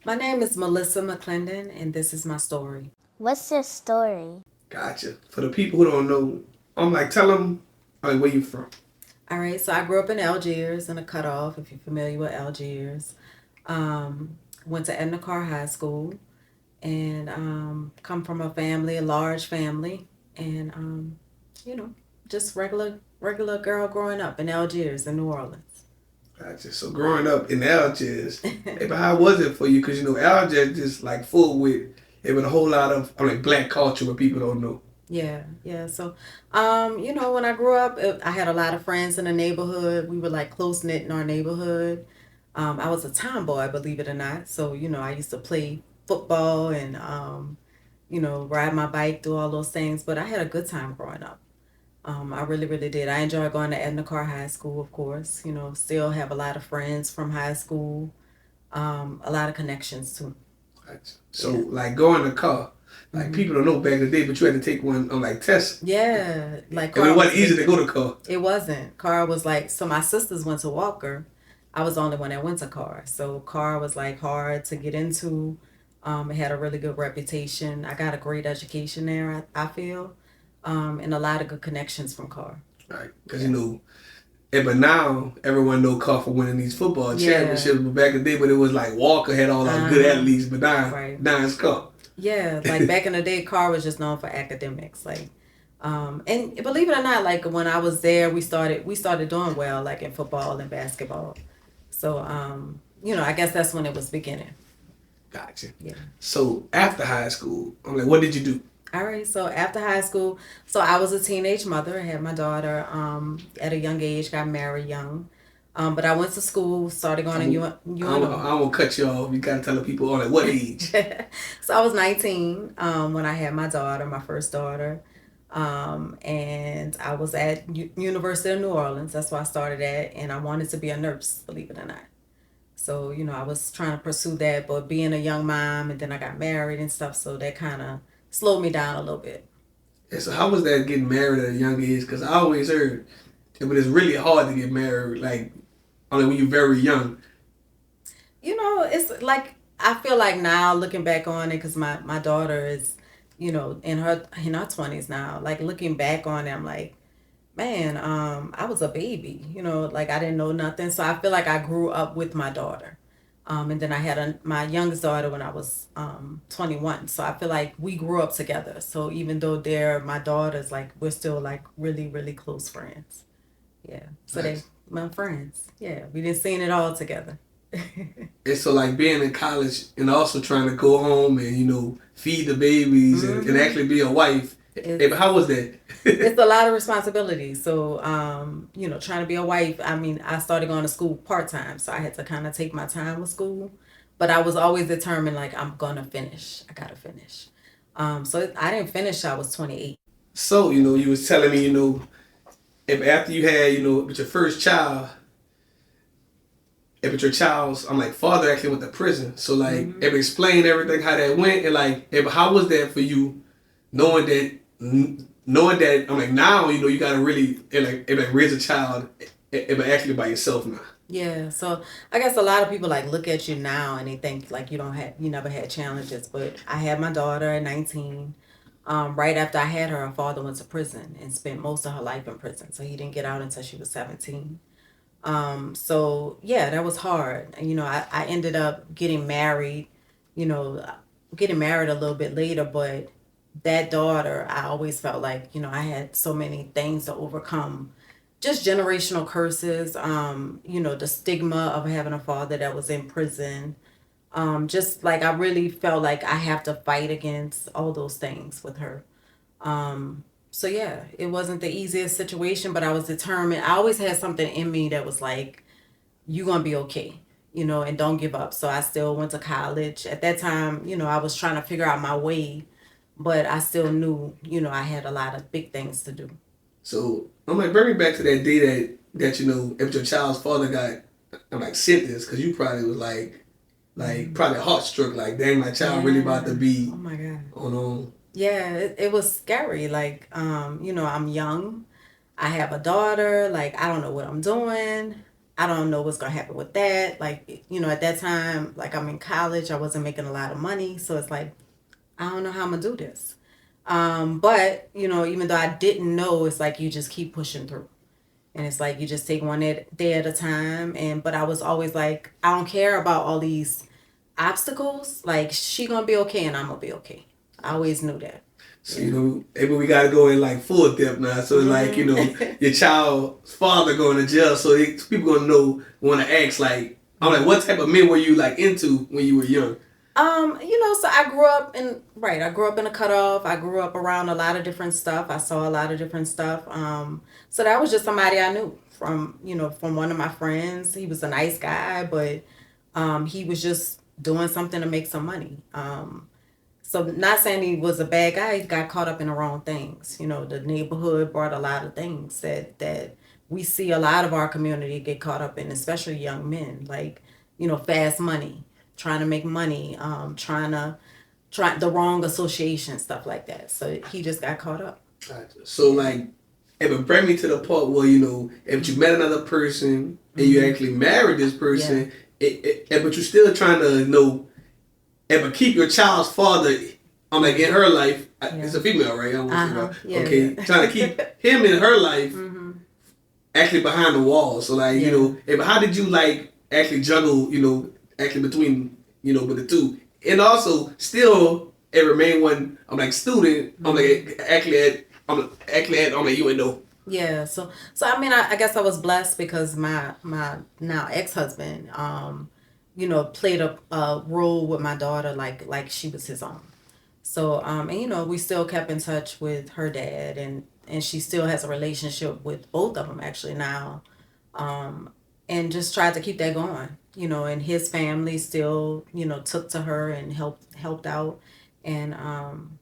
My name is Melissa McClendon, and this is my story. What's your story? Gotcha. For the people who don't know, I'm like, tell them like where you from. All right, so I grew up in Algiers in a cutoff, if you're familiar with Algiers. Went to Edna Carr High School and come from a family, a large family, and you know, just regular girl growing up in Algiers in New Orleans. Gotcha. So growing up in Algiers, hey, but how was it for you? Because you know Algiers just like full with with a whole lot of like black culture where people don't know. Yeah, yeah. So, when I grew up, I had a lot of friends in the neighborhood. We were like close knit in our neighborhood. I was a tomboy, believe it or not. So, I used to play football and, ride my bike, do all those things. But I had a good time growing up. I really, really did. I enjoyed going to Edna Carr High School, of course. Still have a lot of friends from high school, a lot of connections too. Gotcha. So Yeah. like going to car, like hmm people don't know back in the day, but you had to take one on like tests. Yeah, like And it Carl wasn't was easy to go making. to car. It wasn't. Carr was like, so my sisters went to Walker. I was the only one that went to Carr. So Carr was like hard to get into. It had a really good reputation. I got a great education there, I feel, and a lot of good connections from Carr. Right. Because Yeah. but now everyone know Carr for winning these football Yeah. championships. But back in the day, when it was like Walker had all our good Uh-huh. athletes, but now, Right. now it's Carr. Yeah. Like back in the day, Carr was just known for academics. Like, and believe it or not, like when I was there, we started doing well, like in football and basketball. So, I guess that's when it was beginning. Gotcha. Yeah. So after high school, I'm like, what did you do? All right. So after high school, so I was a teenage mother. I had my daughter at a young age, got married young. But I went to school, started going to I'm, UNO. I won't cut you off. You gotta tell the people on like what age. So I was 19 when I had my daughter, my first daughter. And I was at University of New Orleans. That's where I started at. And I wanted to be a nurse, believe it or not. So, I was trying to pursue that, but being a young mom and then I got married and stuff, so that kind of slowed me down a little bit. And so how was that getting married at a young age? Because I always heard, but it's really hard to get married, like only when you're very young. It's like I feel like now looking back on it, because my daughter is, in her 20s now. Like looking back on it, I'm like, man, I was a baby. Like I didn't know nothing. So I feel like I grew up with my daughter. And then I had my youngest daughter when I was 21. So I feel like we grew up together. So even though they're my daughters, like we're still like really, really close friends. Yeah. So they Nice. my friends. Yeah. We didn't seen it all together. And so like being in college and also trying to go home and feed the babies and hmm actually be a wife. Hey, but It's how was that? it's a lot of responsibility. So, trying to be a wife, I mean, I started going to school part time, so I had to kind of take my time with school. But I was always determined, like, I'm gonna finish. I gotta finish. So I didn't finish. I was 28. So you was telling me if after you had with your first child, if it's your child's I'm like father actually went to prison. So like hmm if explain everything how that went and like if how was that for you knowing that I'm like now you gotta really if like raise a child if actually by yourself now. Yeah. So I guess a lot of people like look at you now and they think like you never had challenges. But I had my daughter at 19. Right after I had her father went to prison and spent most of her life in prison. So he didn't get out until she was 17. So yeah, that was hard. And, I ended up you know, getting married a little bit later, but that daughter, I always felt like, I had so many things to overcome. Just generational curses, the stigma of having a father that was in prison. Just like I really felt like I have to fight against all those things with her. So yeah, it wasn't the easiest situation, but I was determined. I always had something in me that was like, "You gonna be okay," and don't give up. So I still went to college. At that time, I was trying to figure out my way, but I still knew, I had a lot of big things to do. So I'm like bring me back to that day that if your child's father got I'm like sentenced because you probably was like hmm probably heart struck like dang my child really about Yeah. to Oh be my God. on. Yeah, it was scary. Like, I'm young. I have a daughter. Like, I don't know what I'm doing. I don't know what's gonna happen with that. Like, at that time, like I'm in college, I wasn't making a lot of money, so it's like I don't know how I'm gonna do this. But even though I didn't know, it's like you just keep pushing through, and it's like you just take one day at a time. And but I was always like, I don't care about all these obstacles. Like she gonna be okay, and I'm gonna be okay. I always knew that. So Yeah. maybe we gotta go in like full depth now. So it's like your child's father going to jail, so people gonna want to ask like, I'm like, what type of men were you like into when you were young? So I grew up I grew up in a cutoff. I grew up around a lot of different stuff. I saw a lot of different stuff. So that was just somebody I knew from one of my friends. He was a nice guy, but he was just doing something to make some money. So not saying he was a bad guy, he got caught up in the wrong things. The neighborhood brought a lot of things that we see a lot of our community get caught up in, especially young men, like, fast money, trying to make money, try the wrong association, stuff like that. So he just got caught up. Gotcha. So like, it would bring me to the part where if you met another person and you actually married this person, but you're still trying to but keep your child's father. I'm like in her life. It's a female, right? I don't want to Yeah, okay, trying to keep him in her life, actually behind the wall. So like but how did you like actually juggle actually between with the two, and also still it remain one. I'm like student. I'm like I'm like UNO. Yeah, so I mean, I guess I was blessed because my now ex-husband, played a role with my daughter like she was his own. So and we still kept in touch with her dad, and she still has a relationship with both of them actually now, and just tried to keep that going. And his family still took to her and helped out, and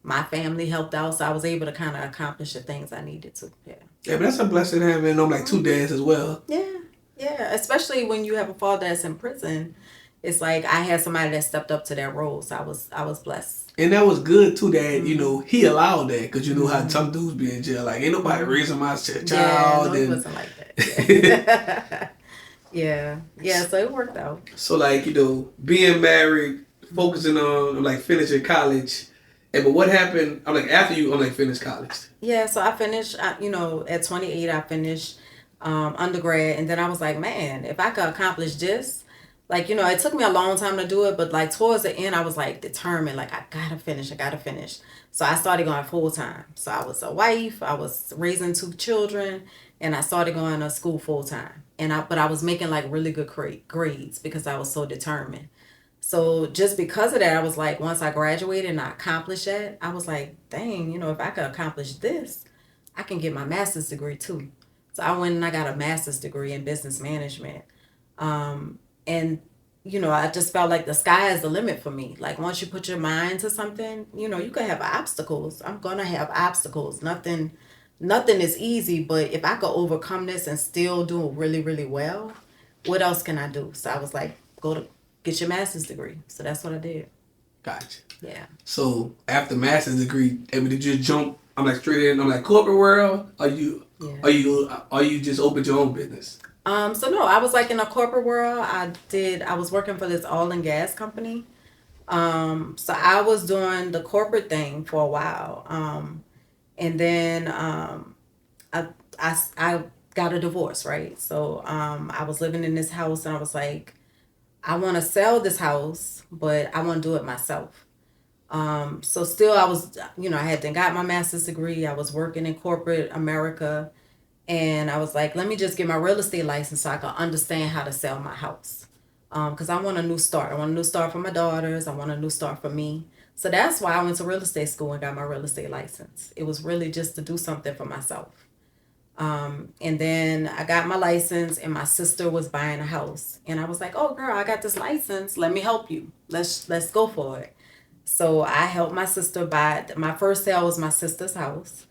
my family helped out, so I was able to kind of accomplish the things I needed to. Yeah. Yeah, but that's a blessing having like two dads as well. Yeah, yeah. Especially when you have a father that's in prison, it's like I had somebody that stepped up to that role, so I was blessed. And that was good too that he allowed that, because you know how some dudes be in jail, like ain't nobody raising my child. Yeah, no, it and wasn't like that. Yeah, yeah. So it worked out. so like being married, focusing on like finishing college. And but what happened? I'm like after you, I'm like finished college. Yeah, so I finished. At 28, I finished undergrad, and then I was like, man, if I could accomplish this, like it took me a long time to do it, but like towards the end, I was like determined, like I gotta finish, I gotta finish. So I started going full time. So I was a wife, I was raising two children, and I started going to school full time. But I was making like really good grades because I was so determined. So just because of that, I was like, once I graduated and I accomplished that, I was like, dang, if I could accomplish this, I can get my master's degree too. So I went and I got a master's degree in business management. And I just felt like the sky is the limit for me. Like once you put your mind to something, you could have obstacles. I'm gonna have obstacles. Nothing is easy, but if I could overcome this and still do really, really well, what else can I do? So I was like, go to get your master's degree. So that's what I did. Gotcha. Yeah. So after master's degree, did you jump? I'm like straight in. I'm like corporate world. Are you just opened your own business? So no, I was like in a corporate world. I was working for this oil and gas company. So I was doing the corporate thing for a while. And then I got a divorce, right? So I was living in this house, and I was like, I want to sell this house, but I want to do it myself. So still I was, I had then got my master's degree. I was working in corporate America, and I was like, let me just get my real estate license so I can understand how to sell my house. Because I want a new start. I want a new start for my daughters. I want a new start for me. So that's why I went to real estate school and got my real estate license. It was really just to do something for myself. And then I got my license, and my sister was buying a house, and I was like, oh girl, I got this license. Let me help you. Let's go for it. So I helped my sister buy my first sale was my sister's house.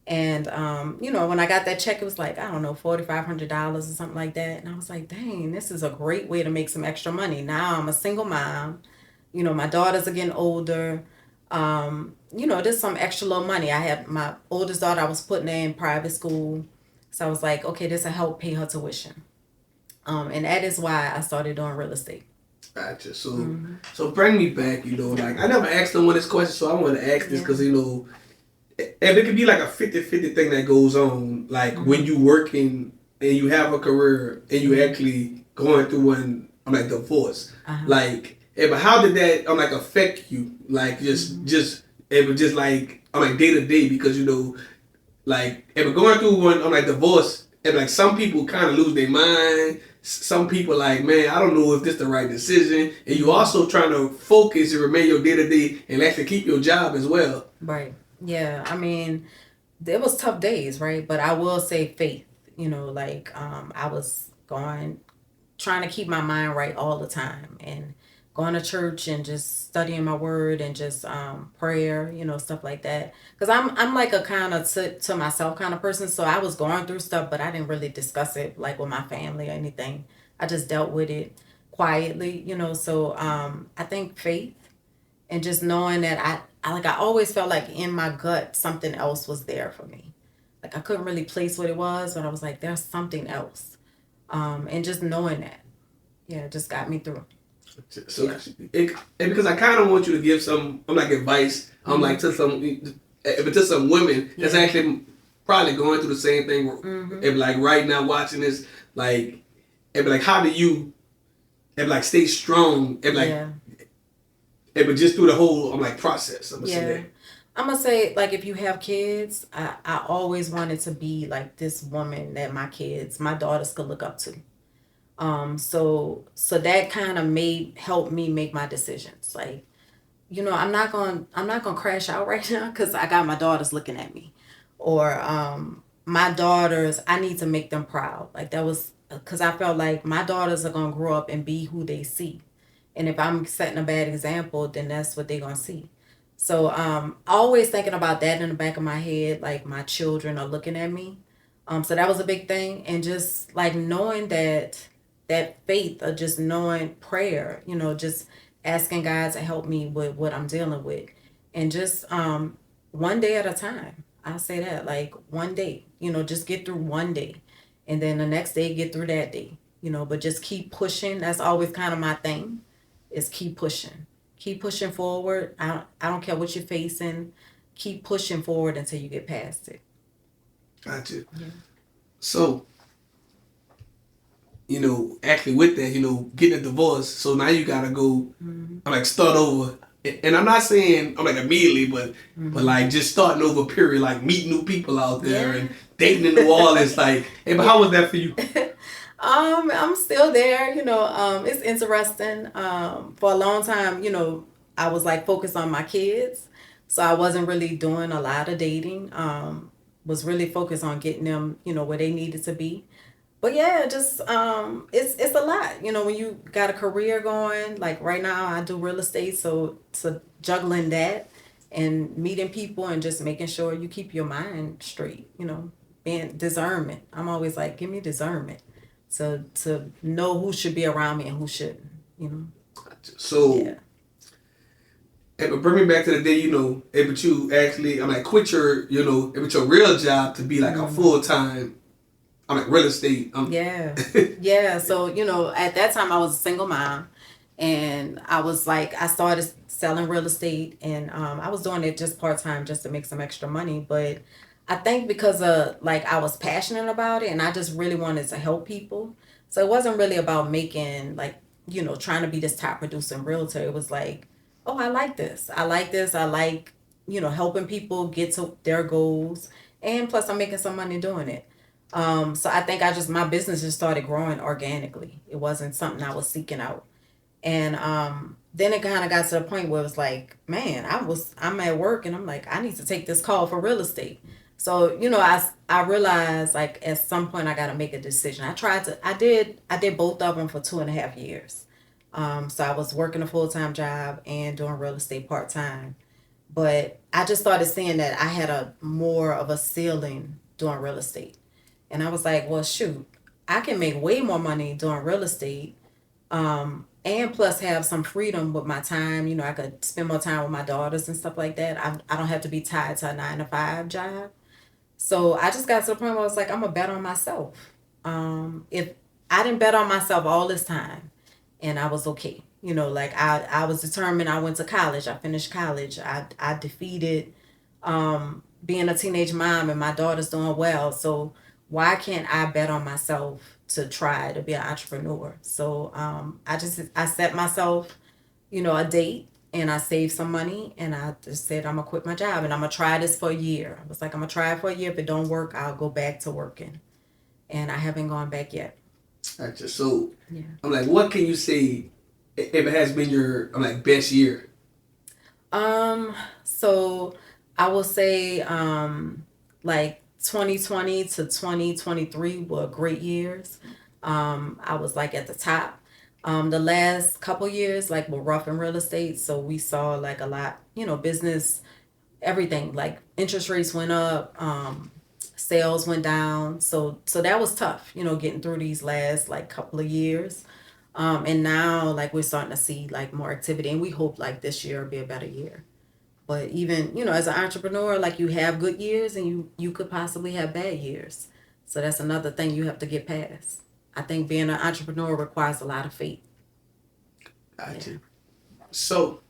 And when I got that check, it was like, I don't know, $4,500 or something like that. And I was like, dang, this is a great way to make some extra money. Now I'm a single mom. My daughters are getting older. There's some extra little money. I had my oldest daughter, I was putting her in private school. So I was like, okay, this will help pay her tuition. And that is why I started doing real estate. Gotcha. So bring me back. Like I never asked no one this question, so I want to ask this because and it could be like a 50-50 thing that goes on. Like when you working and you have a career and you actually going through one, I'm like divorce. Like, but how did that affect you? Like it was just like I'm like day to day because like if we're going through one, I'm like divorce. And like some people kind of lose their mind. Some people like, man, I don't know if this the right decision. And you also trying to focus and remain your day to day and actually keep your job as well. Right. Yeah. I mean, it was tough days, right? But I will say faith. Like I was trying to keep my mind right all the time, and going to church and just studying my word and just prayer, stuff like that. Because I'm like a kind of to myself kind of person. So I was going through stuff, but I didn't really discuss it like with my family or anything. I just dealt with it quietly, So I think faith and just knowing that I always felt like in my gut something else was there for me. Like I couldn't really place what it was, but I was like, there's something else. And just knowing that, yeah, just got me through. So, and because I kind of want you to give some, I'm like advice, like to some women that's actually probably going through the same thing. And like right now watching this, like, and like how do you, and like stay strong and like, but just through the whole, I'm like process. I'm gonna say that. I'm gonna say like if you have kids, I always wanted to be like this woman that my daughters could look up to. So that kind of help me make my decisions. Like, I'm not gonna crash out right now because I got my daughters looking at me, or my daughters. I need to make them proud. Like that was because I felt like my daughters are gonna grow up and be who they see, and if I'm setting a bad example, then that's what they're gonna see. So always thinking about that in the back of my head, like my children are looking at me. So that was a big thing, and just like knowing that faith or just knowing prayer, just asking God to help me with what I'm dealing with, and just one day at a time. I say that like one day, just get through one day, and then the next day get through that day, but just keep pushing. That's always kind of my thing, is keep pushing forward. I don't care what you're facing, keep pushing forward until you get past it. Gotcha. Yeah. So, actually with that, getting a divorce. So now you gotta go, I'm like start over. And I'm not saying I'm like immediately, but like just starting over period, like meet new people out there and dating in New Orleans. Like, hey, but how was that for you? I'm still there, it's interesting. For a long time, I was like focused on my kids. So I wasn't really doing a lot of dating. Was really focused on getting them, where they needed to be. But yeah, just it's a lot. When you got a career going, like right now I do real estate, so juggling that and meeting people and just making sure you keep your mind straight, being discernment. I'm always like, give me discernment to know who should be around me and who shouldn't. So but bring me back to the day, but you actually I'm like quit your, with your real job to be like a full time, I'm like real estate. Yeah. So, at that time I was a single mom, and I started selling real estate, and I was doing it just part time just to make some extra money. But I think because of like I was passionate about it and I just really wanted to help people. So it wasn't really about making like, trying to be this top producing realtor. It was like, oh, I like this. I like this. I like, helping people get to their goals. And plus I'm making some money doing it. So I think my business just started growing organically. It wasn't something I was seeking out. And then it kind of got to the point where it was like, man, I'm at work and I'm like, I need to take this call for real estate. So, I realized like at some point I got to make a decision. I did both of them for 2.5 years. So I was working a full-time job and doing real estate part-time. But I just started seeing that I had a more of a ceiling doing real estate. And I was like, well, shoot, I can make way more money doing real estate, and plus have some freedom with my time. I could spend more time with my daughters and stuff like that. I don't have to be tied to a 9-to-5 job. So I just got to the point where I was like, I'm going to bet on myself. If I didn't bet on myself all this time, and I was okay. Like I was determined. I went to college. I finished college. I defeated being a teenage mom, and my daughter's doing well. So why can't I bet on myself to try to be an entrepreneur? So I set myself, a date, and I saved some money, and I just said I'm gonna quit my job and I'm gonna try this for a year. I was like, I'm gonna try it for a year. If it don't work, I'll go back to working, and I haven't gone back yet. Gotcha. So Yeah. I'm like, what can you say if it has been your best year? So I will say like 2020 to 2023 were great years. I was like at the top. The last couple years like were rough in real estate, so we saw like a lot, business, everything, like interest rates went up, sales went down. So that was tough, getting through these last like couple of years. And now like we're starting to see like more activity, and we hope like this year will be a better year. But even, as an entrepreneur, like you have good years and you could possibly have bad years. So that's another thing you have to get past. I think being an entrepreneur requires a lot of faith. Gotcha. Yeah. So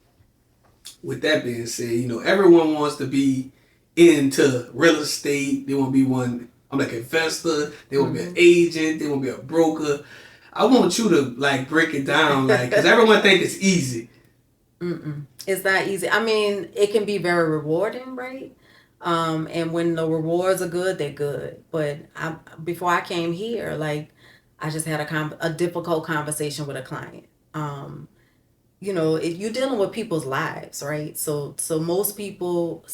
with that being said, everyone wants to be into real estate. They want to be one. I'm like an investor. They want to be an agent. They want to be a broker. I want you to like break it down, like, because everyone think it's easy. It's not easy. I mean, it can be very rewarding, right? And when the rewards are good, they're good. But before I came here, like, I just had a difficult conversation with a client. You're dealing with people's lives, right? So most people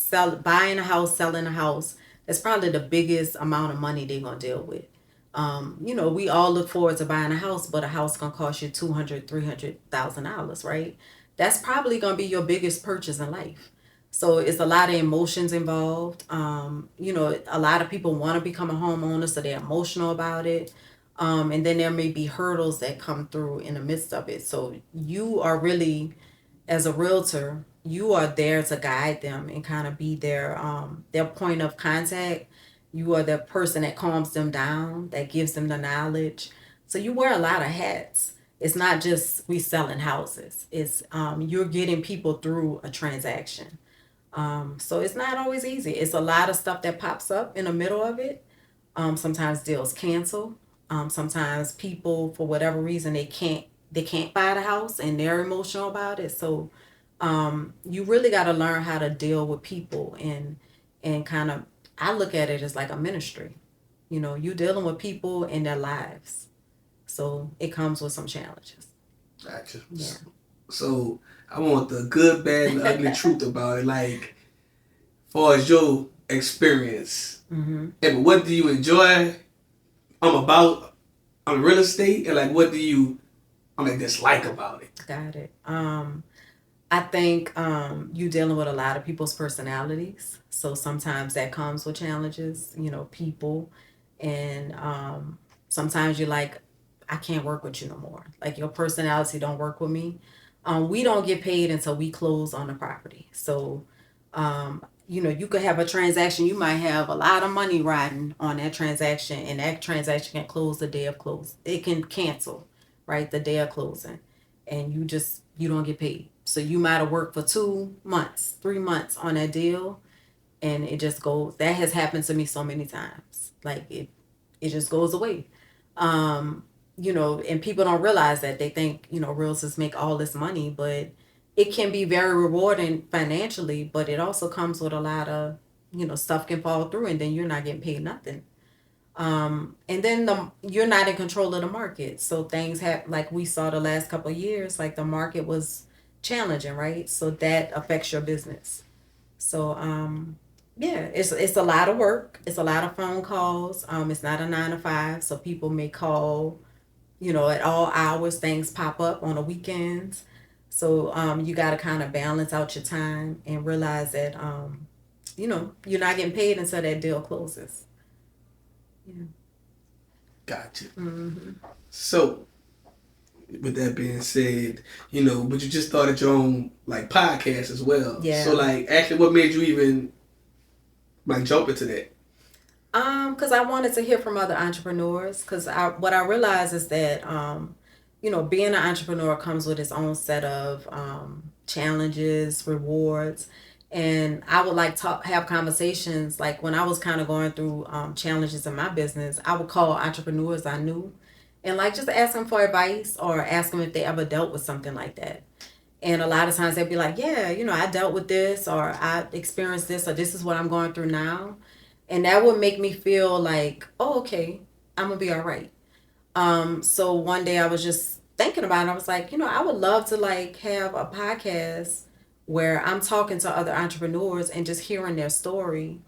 buying a house, selling a house. That's probably the biggest amount of money they're gonna deal with. We all look forward to buying a house, but a house gonna cost you $200,000, $300,000, right? That's probably gonna be your biggest purchase in life. So it's a lot of emotions involved. A lot of people want to become a homeowner, so they're emotional about it. And then there may be hurdles that come through in the midst of it. So you are really, as a realtor, you are there to guide them and kind of be their point of contact. You are the person that calms them down, that gives them the knowledge. So you wear a lot of hats. It's not just we selling houses. It's you're getting people through a transaction. So it's not always easy. It's a lot of stuff that pops up in the middle of it. Sometimes deals cancel. Sometimes people, for whatever reason, they can't buy the house and they're emotional about it. So you really got to learn how to deal with people and kind of, I look at it as like a ministry. You're dealing with people in their lives. So it comes with some challenges. Gotcha. Yeah. So I want the good, bad, and ugly truth about it. Like, far as your experience, but what do you enjoy? About real estate, and like, what do you dislike about it? Got it. I think you dealing with a lot of people's personalities. So sometimes that comes with challenges, people. And sometimes you're like, I can't work with you no more. Like your personality don't work with me. We don't get paid until we close on the property. So, you could have a transaction. You might have a lot of money riding on that transaction, and that transaction can close the day of close. It can cancel, right, the day of closing, and you don't get paid. So you might have worked for 2 months, 3 months on that deal, and it just goes. That has happened to me so many times. Like it just goes away. And people don't realize that. They think, realtors make all this money, but it can be very rewarding financially, but it also comes with a lot of, stuff can fall through and then you're not getting paid nothing. And then you're not in control of the market. So things have, like we saw the last couple of years, like the market was challenging, right? So that affects your business. So, yeah, it's a lot of work. It's a lot of phone calls. It's not a 9 to 5. So people may call, at all hours. Things pop up on the weekends. So you got to kind of balance out your time and realize that, you're not getting paid until that deal closes. Yeah. Gotcha. Mm-hmm. So, with that being said, but you just started your own like podcast as well. Yeah. So, like, actually, what made you even like jump into that? Because I wanted to hear from other entrepreneurs. Because what I realized is that, being an entrepreneur comes with its own set of challenges, rewards, and I would like to have conversations. Like when I was kind of going through challenges in my business, I would call entrepreneurs I knew, and like just ask them for advice or ask them if they ever dealt with something like that. And a lot of times they'd be like, yeah, I dealt with this or I experienced this or this is what I'm going through now. And that would make me feel like, oh, okay, I'm going to be all right. So one day I was just thinking about it. I was like, I would love to like have a podcast where I'm talking to other entrepreneurs and just hearing their story,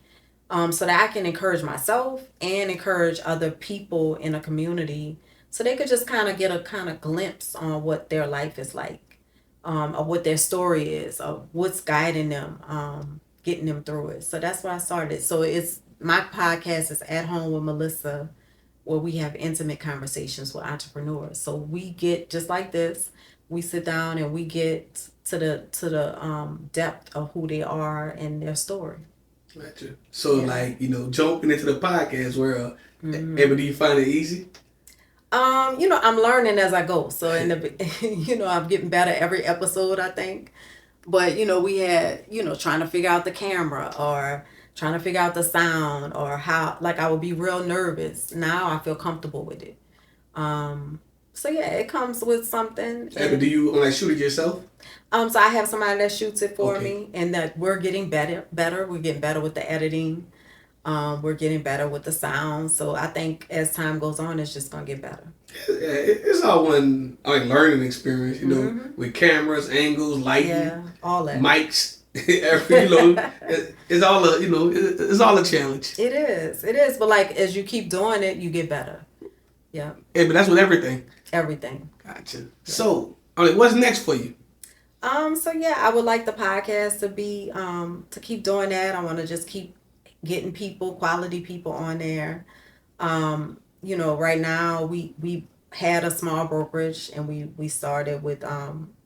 so that I can encourage myself and encourage other people in a community so they could just kind of get a kind of glimpse on what their life is like, of what their story is, of what's guiding them, getting them through it. So that's why I started. So it's my podcast is At Home with Melissa, where we have intimate conversations with entrepreneurs. So we get just like this, we sit down and we get to the depth of who they are and their story. Gotcha. So Yeah. like, jumping into the podcast world, ever do you find it easy? I'm learning as I go. So I'm getting better every episode, I think. But we had, trying to figure out the camera or trying to figure out the sound or how, like, I would be real nervous. Now I feel comfortable with it. So yeah, it comes with something. Ever do you like shoot it yourself? So I have somebody that shoots it for Okay. me, and that we're getting better. We're getting better with the editing. We're getting better with the sound. So I think as time goes on, it's just gonna get better. Yeah, it's all one like learning experience, with cameras, angles, lighting, Yeah, all that. mics. It's all it's all a challenge. It is. It is. But like as you keep doing it, you get better. Yeah. Yeah, but that's with everything. Everything. Gotcha. So, what's next for you? So yeah, I would like the podcast to be to keep doing that. I want to just keep getting quality people on there. Right now we had a small brokerage and we started with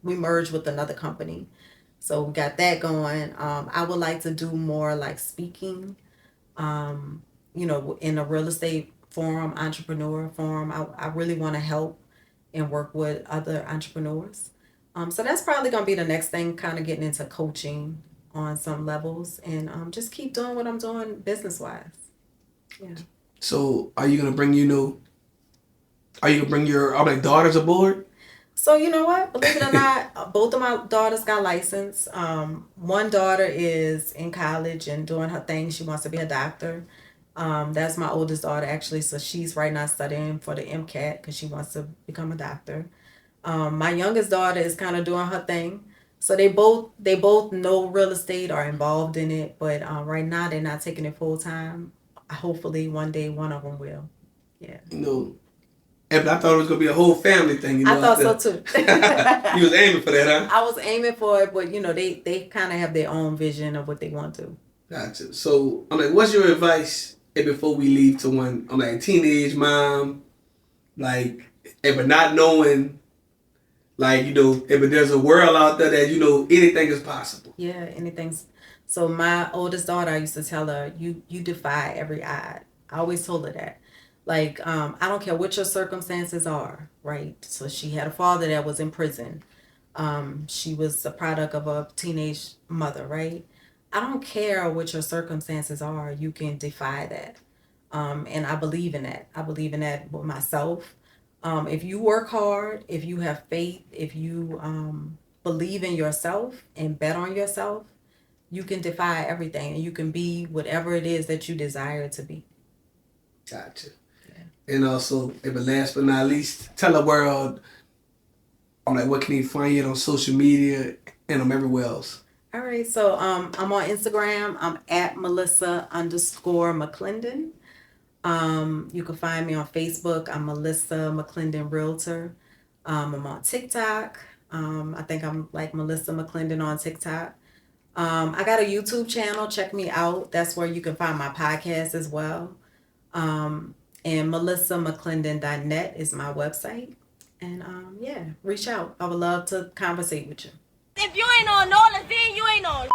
we merged with another company. So we got that going. I would like to do more like speaking, in a real estate forum, entrepreneur forum. I really want to help and work with other entrepreneurs. So that's probably going to be the next thing, kind of getting into coaching on some levels and just keep doing what I'm doing business wise. Yeah. So, are you gonna bring your daughters aboard? So you know what? Believe it or not, both of my daughters got licensed. One daughter is in college and doing her thing. She wants to be a doctor. That's my oldest daughter actually. So she's right now studying for the MCAT because she wants to become a doctor. My youngest daughter is kind of doing her thing. So they both know real estate, are involved in it, but right now they're not taking it full time. Hopefully one day one of them will. Yeah. But I thought it was gonna be a whole family thing. I thought so too. You was aiming for that, huh? I was aiming for it, but they kind of have their own vision of what they want to. Gotcha. So what's your advice before we leave to one? A teenage mom, but not knowing, but there's a world out there that anything is possible. Yeah, anything's. So my oldest daughter, I used to tell her, you defy every odd. I always told her that. Like, I don't care what your circumstances are, right? So she had a father that was in prison. She was a product of a teenage mother, right? I don't care what your circumstances are. You can defy that. And I believe in that. I believe in that with myself. If you work hard, if you have faith, if you believe in yourself and bet on yourself, you can defy everything and you can be whatever it is that you desire to be. Gotcha. And also, but last but not least, tell the world, what can you find you on social media and everywhere else? All right, so I'm on Instagram. I'm at Melissa_McClendon. You can find me on Facebook. I'm Melissa McClendon Realtor. I'm on TikTok. I think I'm like Melissa McClendon on TikTok. I got a YouTube channel. Check me out. That's where you can find my podcast as well. And melissamcclendon.net is my website. And reach out. I would love to conversate with you. If you ain't on Nolazine, you ain't on